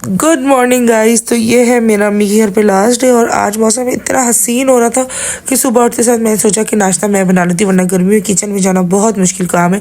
Good morning guys. तो ये है मेरा अम्मी के घर पे लास्ट डे और आज मौसम इतना हसीन हो रहा था कि सुबह उठते साथ मैंने सोचा कि नाश्ता मैं बना लेती, वरना गर्मी में किचन में जाना बहुत मुश्किल काम है।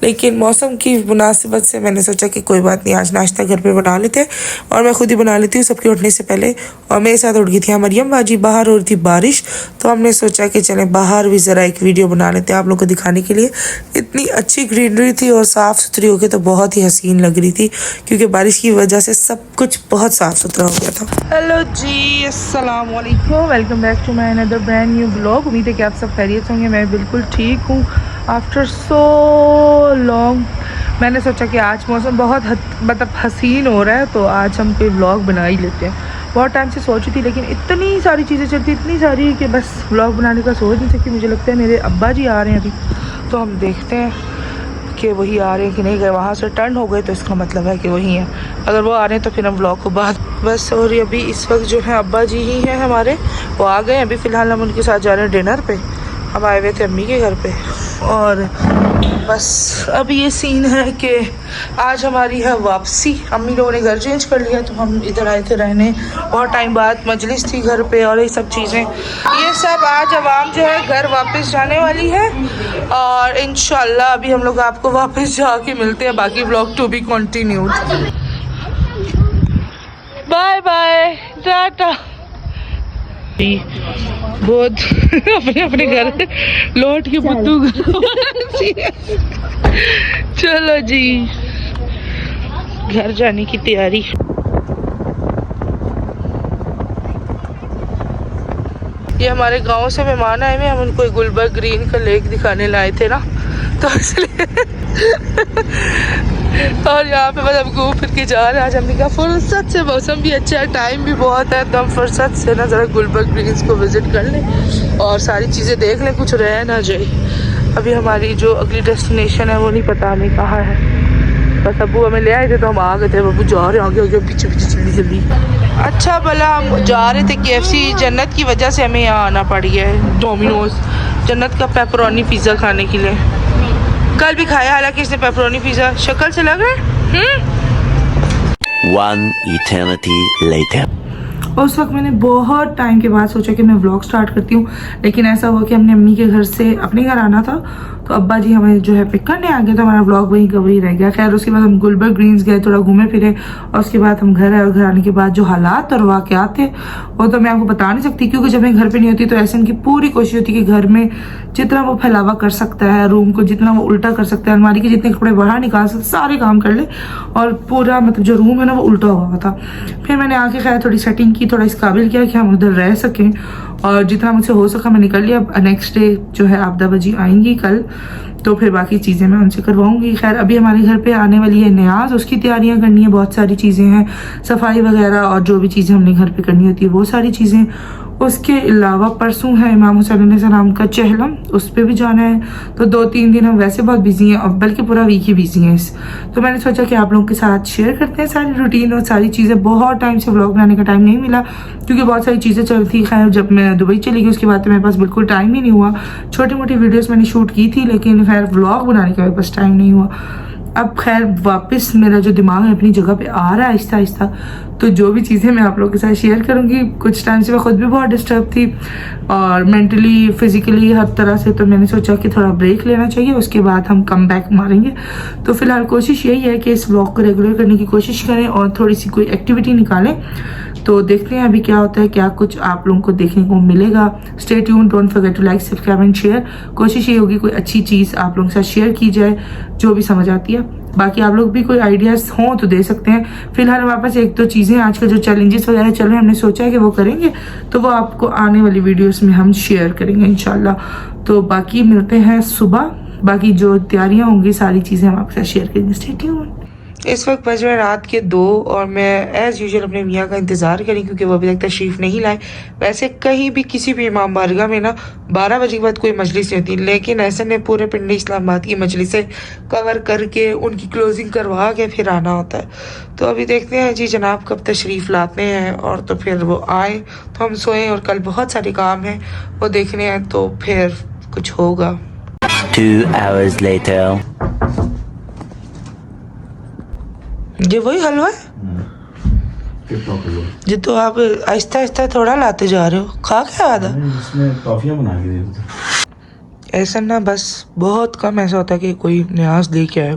लेकिन मौसम की मुनासिबत से मैंने सोचा कि कोई बात नहीं, आज नाश्ता घर पे बना लेते हैं और मैं खुद ही बना लेती हूँ सबके उठने से पहले। और मेरे साथ उठ गई थी मरियम बाजी, बाहर हो रही थी बारिश, तो हमने सोचा कि चलें बाहर भी ज़रा एक वीडियो बना लेते हैं आप लोग को दिखाने के लिए। इतनी अच्छी ग्रीनरी थी और साफ़ सुथरी हो गई तो बहुत ही हसीन लग रही थी, क्योंकि बारिश की वजह से सब कुछ बहुत साफ़ सुथरा हो गया था। हेलो जी, अस्सलाम वालेकुम, welcome back to my another brand new blog. उम्मीद है कि आप सब खैरियत होंगे। मैं बिल्कुल ठीक हूँ आफ्टर सो लॉन्ग। मैंने सोचा कि आज मौसम बहुत मतलब हसीन हो रहा है, तो आज हम कोई व्लॉग बना ही लेते हैं। बहुत टाइम से सोची थी, लेकिन इतनी सारी चीज़ें चलती, इतनी सारी कि बस व्लॉग बनाने का सोच नहीं सकती। मुझे लगता है मेरे अब्बा जी आ रहे हैं अभी, तो हम देखते हैं कि वही आ रहे हैं कि नहीं। अगर वहाँ से टर्न हो गए तो इसका मतलब है कि वही है। अगर वो आ रहे हैं तो फिर हम व्लॉग को बाद बस। और अभी इस वक्त जो है अब्बा जी ही हैं हमारे, वो आ गए। अभी फ़िलहाल हम उनके साथ जा रहे हैं डिनर पे। हम आए हुए थे अम्मी के घर पे, और बस अभी ये सीन है कि आज हमारी है वापसी। अम्मी लोगों ने घर चेंज कर लिया, तो हम इधर आए थे रहने। बहुत टाइम बाद मजलिस थी घर पे और ये सब चीज़ें, ये सब। आज अवाम जो है घर वापस जाने वाली है, और इंशाल्लाह अभी हम लोग आपको वापस जाके मिलते हैं। बाकी vlog to be continued. Bye bye, tata. बहुत अपने अपने घर लौट के बुद्धू। चलो जी, घर जाने की तैयारी। ये हमारे गांव से मेहमान आए हुए, हम उनको गुलबर्ग ग्रीन का लेक दिखाने लाए थे ना, तो इसलिए और यहाँ पे बस हम घूम फिर के जा रहे हैं। आज हमने कहा फुर्सत से, मौसम भी अच्छा है, टाइम भी बहुत है, तो हम फुर्सत से ना ज़रा गुलबर्ग ग्रीन्स को विज़िट कर लें और सारी चीज़ें देख लें, कुछ रह ना जाए। अभी हमारी जो अगली डेस्टिनेशन है वो नहीं पता हमें कहाँ है। बस अबू हमें ले आए थे तो हम आ गए थे। अबू जा रहे हैं आगे आगे, पीछे पीछे, जल्दी जल्दी। अच्छा भला हम जा रहे थे KFC, जन्नत की वजह से हमें यहाँ आना पड़ गया है डोमिनोज, जन्नत का पेपरोनी पिज़्ज़ा खाने के लिए। कल भी खाया हालांकि इसने पेपरोनी पिज़्ज़ा, शक्ल से लग रहा है। One eternity later. उस वक्त मैंने बहुत टाइम के बाद सोचा कि मैं व्लॉग स्टार्ट करती हूँ, लेकिन ऐसा हुआ कि हमने अम्मी के घर से अपने घर आना था, तो अब्बा जी हमें जो है पिक करने आ गए, तो हमारा व्लॉग वहीं कवर ही रह गया। खैर उसके बाद हम गुलबर्ग ग्रीन्स गए, थोड़ा घूमे फिरे, और उसके बाद हम घर आए। और घर आने के बाद जो हालात और वाक़यात थे वो तो मैं आपको बता नहीं सकती, क्योंकि जब मैं घर पे नहीं होती तो ऐसे उनकी पूरी कोशिश होती कि घर में जितना वो फैलावा कर सकता है, रूम को जितना वो उल्टा कर सकता है, अलमारी के जितने कपड़े बाहर निकाल सकते, सारे काम कर ले, और पूरा मतलब जो रूम है ना वो उल्टा हुआ था। फिर मैंने आके खैर थोड़ी सेटिंग की, थोड़ा इस काबिल किया कि हम उधर रह सकें, और जितना मुझसे हो सका मैं निकल लिया। अब नेक्स्ट डे जो है आपदा बजी आएंगी कल, तो फिर बाकी चीज़ें मैं उनसे करवाऊंगी। खैर अभी हमारे घर पे आने वाली है नियाज, उसकी तैयारियां करनी है, बहुत सारी चीज़ें हैं, सफाई वगैरह और जो भी चीज़ें हमने घर पे करनी होती है वो सारी चीज़ें। उसके अलावा परसों है इमाम हुसैन अलैहिस्सलाम का चहलम, उस पर भी जाना है। तो 2-3 दिन हम वैसे बहुत बिजी हैं, और बल्कि पूरा वीक ही बिजी हैं तो मैंने सोचा कि आप लोगों के साथ शेयर करते हैं सारी रूटीन और सारी चीज़ें। बहुत टाइम से व्लॉग बनाने का टाइम नहीं मिला, क्योंकि बहुत सारी चीज़ें चल थी। खैर जब मैं दुबई चली गई उसके बाद तो मेरे पास बिल्कुल टाइम ही नहीं हुआ। छोटी मोटी वीडियोज़ मैंने शूट की थी, लेकिन खैर व्लॉग बनाने का मेरे पास टाइम नहीं हुआ। अब खैर वापस मेरा जो दिमाग है अपनी जगह पे आ रहा है आहिस्ता आहिस्ता, तो जो भी चीज़ें मैं आप लोगों के साथ शेयर करूँगी। कुछ टाइम से मैं खुद भी बहुत डिस्टर्ब थी, और मेंटली फिजिकली हर तरह से, तो मैंने सोचा कि थोड़ा ब्रेक लेना चाहिए, उसके बाद हम कम बैक मारेंगे। तो फिलहाल कोशिश यही है कि इस व्लॉग को रेगुलर करने की कोशिश करें और थोड़ी सी कोई एक्टिविटी निकालें। तो देखते हैं अभी क्या होता है, क्या कुछ आप लोगों को देखने को मिलेगा। Stay tuned, don't forget to like, subscribe and share. कोशिश ये होगी कोई अच्छी चीज़ आप लोगों के साथ शेयर की जाए जो भी समझ आती है। बाकी आप लोग भी कोई आइडियाज़ हों तो दे सकते हैं। फिलहाल हमारे पास 1-2 चीज़ें आज का जो चैलेंजेस वगैरह चल रहे हैं, हमने सोचा है कि वो करेंगे, तो वो आपको आने वाली वीडियोस में हम शेयर करेंगे इंशाल्लाह। तो बाकी मिलते हैं सुबह, बाकी जो तैयारियां होंगी सारी चीज़ें हम आपके साथ शेयर करेंगे। Stay tuned. इस वक्त बज रहे रात के 2 और मैं एज़ यूजुअल अपने मियाँ का इंतज़ार करी, क्योंकि वो अभी तक तशरीफ़ नहीं लाए। वैसे कहीं भी किसी भी इमाम बारगाह में ना 12 बजे के बाद कोई मजलिस नहीं होती, लेकिन ऐसे में पूरे पिंड इस्लामाबाद की मजलिसें कवर करके उनकी क्लोजिंग करवा के फिर आना होता है। तो अभी देखते हैं जी जनाब कब तशरीफ़ लाते हैं, और तो फिर वो आए तो हम सोएं, और कल बहुत सारे काम हैं वो देखने हैं, तो फिर कुछ होगा। 2 hours later. ये वही हलवा है जी तो आप आहिस्ता आहिस्ता थोड़ा लाते जा रहे हो, खा क्या आधा? इसमें टॉफियाँ बना के दे देते। ऐसा ना बस बहुत कम ऐसा होता है कि कोई न्याज लेके आए,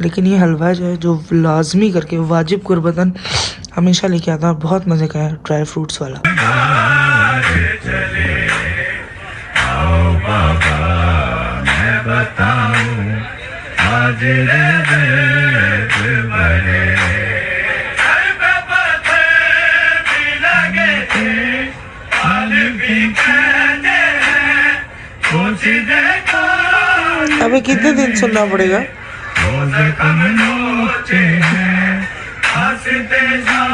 लेकिन ये हलवा जो है जो लाजमी करके वाजिब कुर्बतन हमेशा लेके आता है, बहुत मज़े का है, ड्राई फ्रूट्स वाला। अभी कितने दिन सुनना पड़ेगा?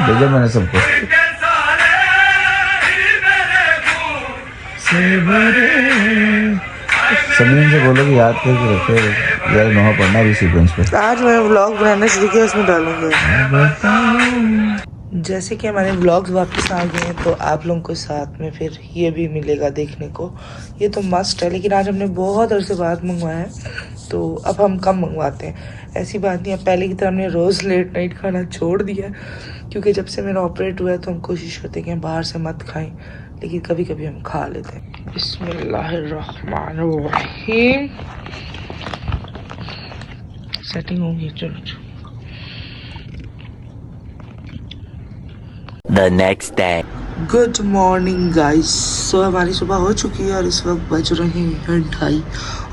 भेजा मैंने सबको। समीन से बोलो कि याद करके रखे यार, नोहा पढ़ना भी सीक्वेंस पे। आज मैं व्लॉग बनाना शुरू किया, उसमें डालूंगा। जैसे कि हमारे व्लॉग्स वापस आ गए हैं तो आप लोगों को साथ में फिर ये भी मिलेगा देखने को, ये तो मस्ट है। लेकिन आज हमने बहुत अरसे बाद मंगवाया है, तो अब हम कम मंगवाते हैं। ऐसी बात नहीं है, पहले की तरह हमने रोज़ लेट नाइट खाना छोड़ दिया, क्योंकि जब से मेरा ऑपरेट हुआ है तो हम कोशिश करते हैं कि हम बाहर से मत खाएं, लेकिन कभी कभी हम खा लेते हैं। बिस्मिल्लाहिर्रहमानिर्रहीम। सेटिंग होगी, चलो। The next day. Good morning guys. So हमारी सुबह हो चुकी है और इस वक्त बज रहे हैं 2:30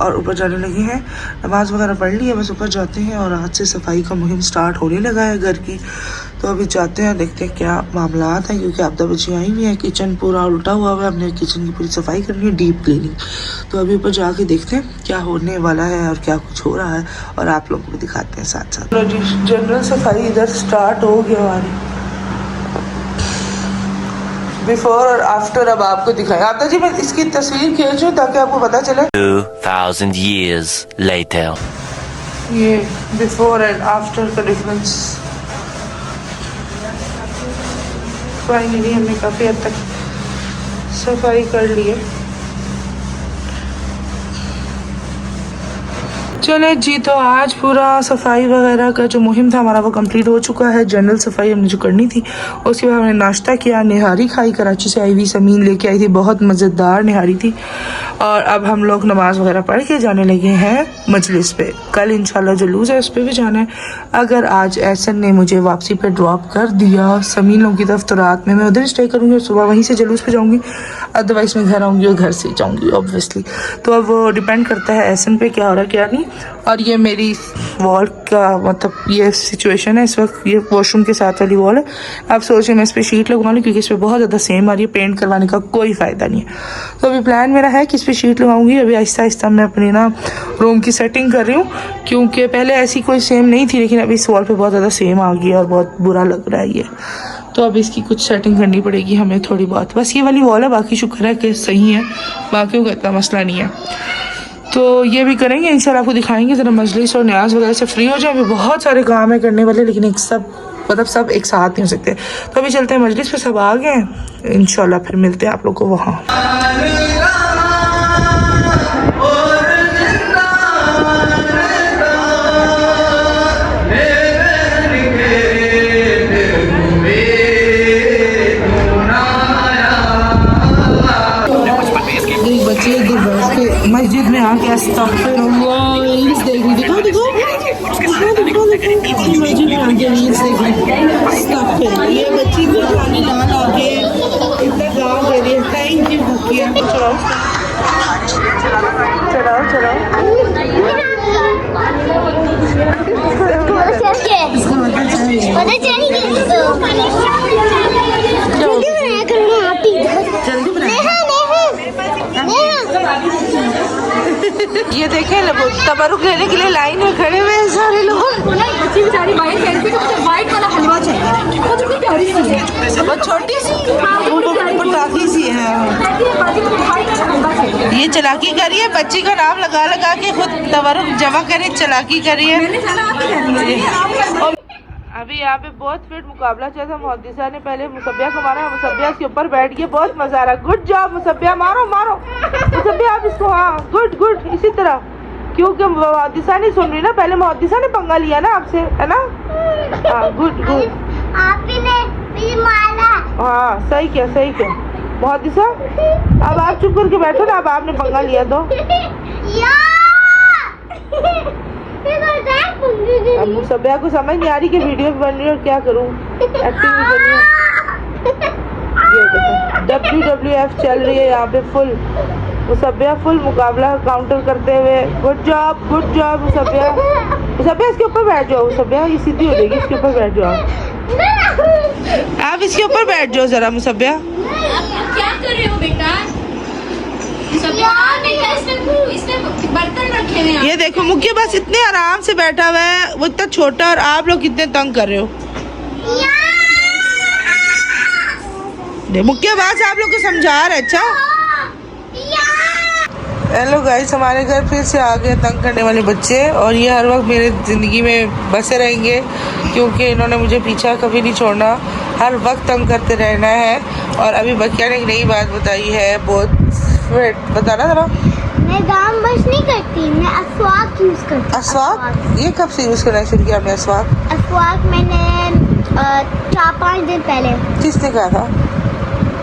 और ऊपर जाने लगे हैं। नमाज़ वगैरह पढ़ ली है, बस ऊपर जाते हैं और आज से सफाई का मुहिम स्टार्ट होने लगा है घर की। तो अभी जाते हैं, देखते हैं क्या मामलात हैं, क्योंकि आपदा बची आई हुई है, किचन पूरा उल्टा हुआ है, हमने किचन की पूरी सफाई करनी है, डीप क्लीनिंग। तो अभी ऊपर जाके देखते हैं क्या होने वाला है और क्या कुछ हो रहा है, और आप लोगों को दिखाते हैं साथ साथ। जनरल सफाई इधर स्टार्ट हो गया हमारी, बिफोर और आफ्टर अब आपको दिखाएं। आपदा जी मैं इसकी तस्वीर खींचूं ताकि आपको पता चले। 2000 years later. ये बिफोर एंड आफ्टर का डिफरेंस। फाइनली हमने काफ़ी हद तक सफाई कर ली है। चले जी, तो आज पूरा सफाई वगैरह का जो मुहिम था हमारा वो कंप्लीट हो चुका है। जनरल सफाई हमने जो करनी थी, उसके बाद हमने नाश्ता किया, निहारी खाई, कराची से आई हुई समीन लेके आई थी, बहुत मज़ेदार निहारी थी। और अब हम लोग नमाज वगैरह पढ़ के जाने लगे हैं मजलिस पे। कल इंशाल्लाह जुलूस है, उस पर भी जाना है। अगर आज एहसन ने मुझे वापसी पे ड्रॉप कर दिया समीन लोगों की तरफ, तो रात में मैं उधर स्टे करूँगी और सुबह वहीं से जुलूस पे जाऊँगी। अदरवाइज़ मैं घर आऊँगी और घर से जाऊँगी ऑब्वियसली। तो अब वो डिपेंड करता है एहसन पे क्या हो रहा है क्या नहीं। और ये मेरी वॉल का मतलब ये सिचुएशन है इस वक्त, ये वॉशरूम के साथ वाली वॉल है। आप सोच रहे मैं इस पर शीट लगवा लूँ, क्योंकि इस पर बहुत ज़्यादा सेम आ रही है, पेंट करवाने का कोई फ़ायदा नहीं है। तो अभी प्लान मेरा है कि इस पर शीट लगाऊंगी। अभी आहिस्ता आहिस्ता मैं अपनी ना रूम की सेटिंग कर रही हूँ, क्योंकि पहले ऐसी कोई सेम नहीं थी, लेकिन अभी इस वॉल पर बहुत ज़्यादा सेम आ गई और बहुत बुरा लग रहा है ये। तो अब इसकी कुछ सेटिंग करनी पड़ेगी हमें थोड़ी बहुत। बस ये वाली वॉल है, बाकी शुक्र है कि सही है, बाकी का इतना मसला नहीं है। तो ये भी करेंगे इंशाल्लाह, आपको दिखाएंगे ज़रा मजलिस और न्याज वगैरह से फ्री हो जाए। अभी बहुत सारे काम है करने वाले, लेकिन एक सब एक साथ नहीं हो सकते। तो अभी चलते हैं मजलिस पे, सब आ गए हैं, इंशाल्लाह फिर मिलते हैं आप लोग को वहाँ। मस्जिद में आके अस्तगफिरुल्लाह रील्स देख रही, दिखा मस्जिद में आके रील्स देख रही। ये बच्ची को खाने लाल आके इतना गाँव दे रही है। थैंक यू भूखिया। चलाओ ये देखे तबरुक लेने के लिए लाइन में खड़े हुए हैं सारे लोग। बच्ची बेचारी वाइट कह रही थी कि मुझे वाइट वाला हलवा चाहिए, वो जो प्यारी सी है, बहुत छोटी सी पटाखी सी है। ये चालाकी करी है, बच्ची का नाम लगा लगा के खुद तबरुक जमा करे, चालाकी करी है। अभी यहाँ पे बहुत फिट मुकाबला चल रहा है। मुहद्दिसा ने पहले मुसब्बिया को मारा, मुसब्बिया इसके ऊपर बैठ गया, बहुत मजा आ रहा है। गुड जॉब मुसब्बिया, मारो मुसब्बिया आप इसको, हाँ गुड इसी तरह, क्योंकि मुहद्दिसा नहीं सुन रही ना, पहले मुहद्दिसा ने पंगा लिया ना आपसे, है ना। हाँ गुड हाँ सही किया सही किया, बहुत दिशा। अब आप चुप करके बैठो ना, अब आपने पंगा लिया तो। अब मुसब्बिया को समझ नहीं आ रही कि वीडियो भी बन रही है और क्या करूँ, एक्टिंग भी कर रही हूँ। ये देखो WWF चल रही है यहाँ पे फुल। मुसब्बिया फुल मुकाबला काउंटर करते हुए। Good job मुसब्बिया। मुसब्बिया इसके ऊपर बैठ जाओ, मुसब्बिया ये सीधी हो जाएगी, इसके ऊपर बैठ जाओ आप इसके ऊपर बैठ जाओ जरा मुसब्बिया। क्या कर रहे हो बेटा? बेटा इसमें बर्तन रखे हुए हैं। ये देखो मुक्केबाज इतने आराम से बैठा हुआ है, वो इतना छोटा, और आप लोग कितने तंग कर रहे हो। मुक्केबाज आप लोग को समझा रहा है। अच्छा हेलो गाइस, हमारे घर फिर से आ गए तंग करने वाले बच्चे, और ये हर वक्त मेरे ज़िंदगी में बसे रहेंगे क्योंकि इन्होंने मुझे पीछा कभी नहीं छोड़ना, हर वक्त तंग करते रहना है। और अभी बकिया ने एक नई बात बताई है, बहुत बताना जरा। मैं दाम बस नहीं करती, मैं अस्वाक यूज करती हूँ। अस्वाक? ये कब से यूज़ करना शुरू किया आपने अस्वाक? अस्वाक मैंने 4-5 दिन पहले किसने कहा था?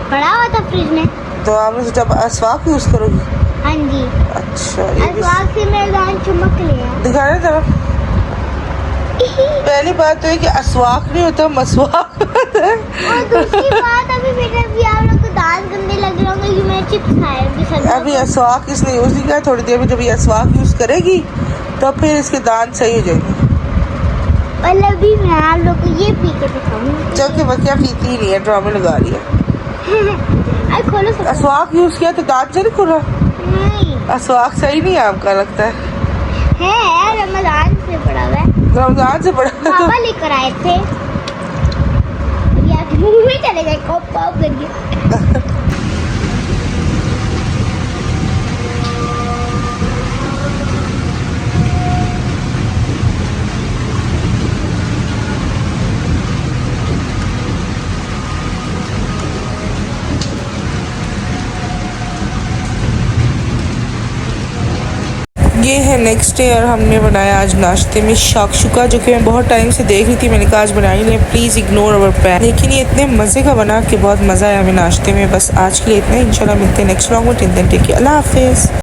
पड़ा हुआ था फ्रिज में। तो आपने सोचा अस्वाक यूज़ करोगी? हाँ जी, अच्छा ये भी अस्वाक से मेरे दांत चमक लिया। दिखाना जरा। पहली बात तो है कि अस्वाक नहीं होता, मसवाक होता है। और दूसरी बात, अभी मेरे भी आप लोग को दांत गंदे लग रहे होंगे कि मैंने चिप्स खाए होंगे। अभी अस्वाक इसने यूज़ नहीं किया, थोड़ी देर में जब ये अस्वाक यूज़ करेगी तो फिर इसके दांत सही हो जाएंगे। और अभी मैं आप लोग को ये पी के दिखाऊंगी। जबकि बकिया पीती ही नहीं है, ड्रामे लगा रही है। अरे खोलो सब। अस्वाक यूज़ किया तो दांत से नहीं खुल रहा? नहीं अस्वाक सही नहीं है आपका लगता है। रमजान से पड़ा हुआ है, रमजान से बड़ा पापा लेकर आए थे। या मुंह में चले गए कॉप कॉप करके। ये है नेक्स्ट डे, और हमने बनाया आज नाश्ते में शाकशुका, जो कि मैं बहुत टाइम से देख रही थी। मैंने कहा आज बनाई नहीं, प्लीज़ इग्नोर अवर प्लान। लेकिन ये इतने मज़े का बना कि बहुत मज़ा आया हमें नाश्ते में। बस आज के लिए इतना ही, इंशाल्लाह मिलते हैं नेक्स्ट व्लॉग में। टिल देन टेक केयर, अल्लाह हाफिज़।